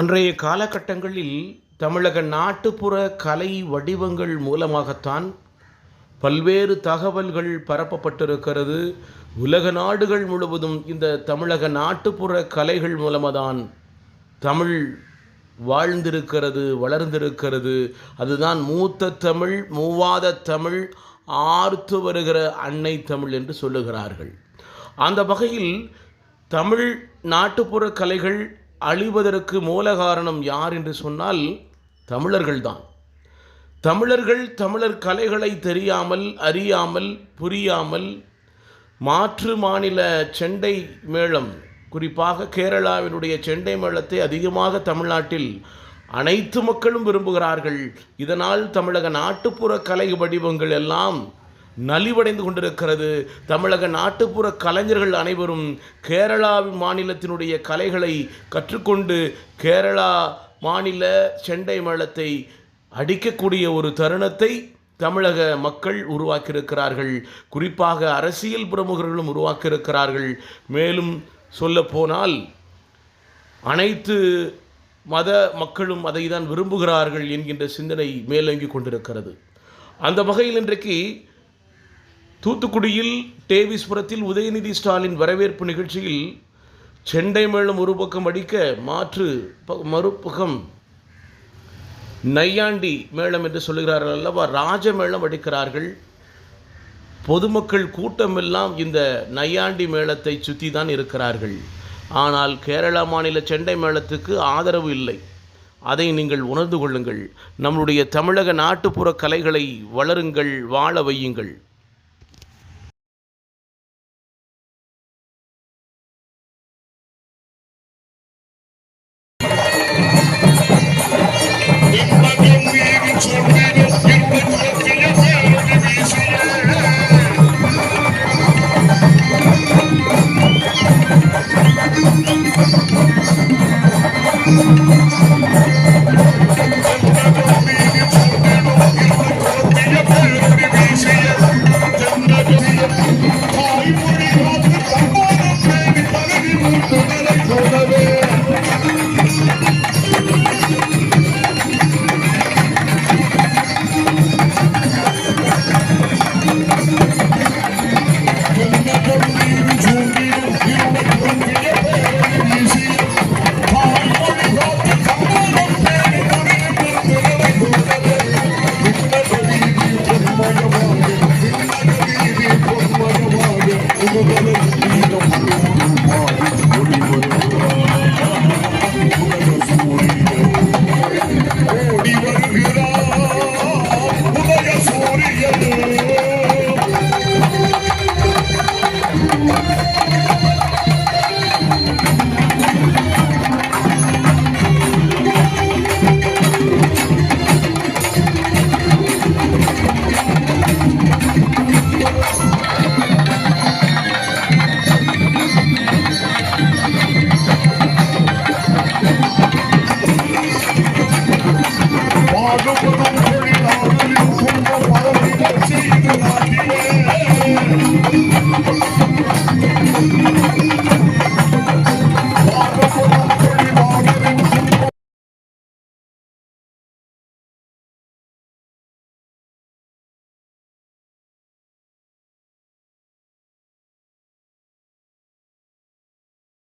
அன்றைய காலகட்டங்களில் தமிழக நாட்டுப்புற கலை வடிவங்கள் மூலமாகத்தான் பல்வேறு தகவல்கள் பரப்பப்பட்டிருக்கிறது. உலக நாடுகள் முழுவதும் இந்த தமிழக நாட்டுப்புற கலைகள் மூலமாகத்தான் தமிழ் வாழ்ந்திருக்கிறது, வளர்ந்திருக்கிறது. அதுதான் மூத்த தமிழ், மூவாத தமிழ், ஆர்த்து வருகிற அன்னை தமிழ் என்று சொல்லுகிறார்கள். அந்த வகையில் தமிழ் நாட்டுப்புற கலைகள் அழிவதற்கு மூல காரணம் யார் என்று சொன்னால் தமிழர்கள்தான். தமிழர் கலைகளை தெரியாமல், அறியாமல், புரியாமல் மாற்று மாநில செண்டை மேளம், குறிப்பாக கேரளாவினுடைய செண்டை மேளத்தை அதிகமாக தமிழ்நாட்டில் அனைத்து மக்களும் விரும்புகிறார்கள். இதனால் தமிழக நாட்டுப்புற கலை வடிவங்கள் எல்லாம் நலிவடைந்து கொண்டிருக்கிறது. தமிழக நாட்டுப்புற கலைஞர்கள் அனைவரும் கேரளா மாநிலத்தினுடைய கலைகளை கற்றுக்கொண்டு கேரளா மாநில செண்டை மேளத்தை அடிக்கக்கூடிய ஒரு தருணத்தை தமிழக மக்கள் உருவாக்கியிருக்கிறார்கள். குறிப்பாக அரசியல் பிரமுகர்களும் உருவாக்கியிருக்கிறார்கள். மேலும் சொல்லப்போனால் அனைத்து மத மக்களும் அதை தான் விரும்புகிறார்கள் என்கின்ற சிந்தனை மேலோங்கி கொண்டிருக்கிறது. அந்த வகையில் இன்றைக்கு தூத்துக்குடியில் டேவிஸ்புரத்தில் உதயநிதி ஸ்டாலின் வரவேற்பு நிகழ்ச்சியில் செண்டை மேளம் ஒரு பக்கம் அடிக்க மறுபக்கம் நையாண்டி மேளம் என்று சொல்லுகிறார்கள் அல்லவா, ராஜ மேளம் அடிக்கிறார்கள். பொதுமக்கள் கூட்டமெல்லாம் இந்த நையாண்டி மேளத்தை சுற்றி தான் இருக்கிறார்கள். ஆனால் கேரளா மாநில செண்டை மேளத்துக்கு ஆதரவு இல்லை. அதை நீங்கள் உணர்ந்து கொள்ளுங்கள். நம்முடைய தமிழக நாட்டுப்புற கலைகளை வளருங்கள், வாழ வையுங்கள்.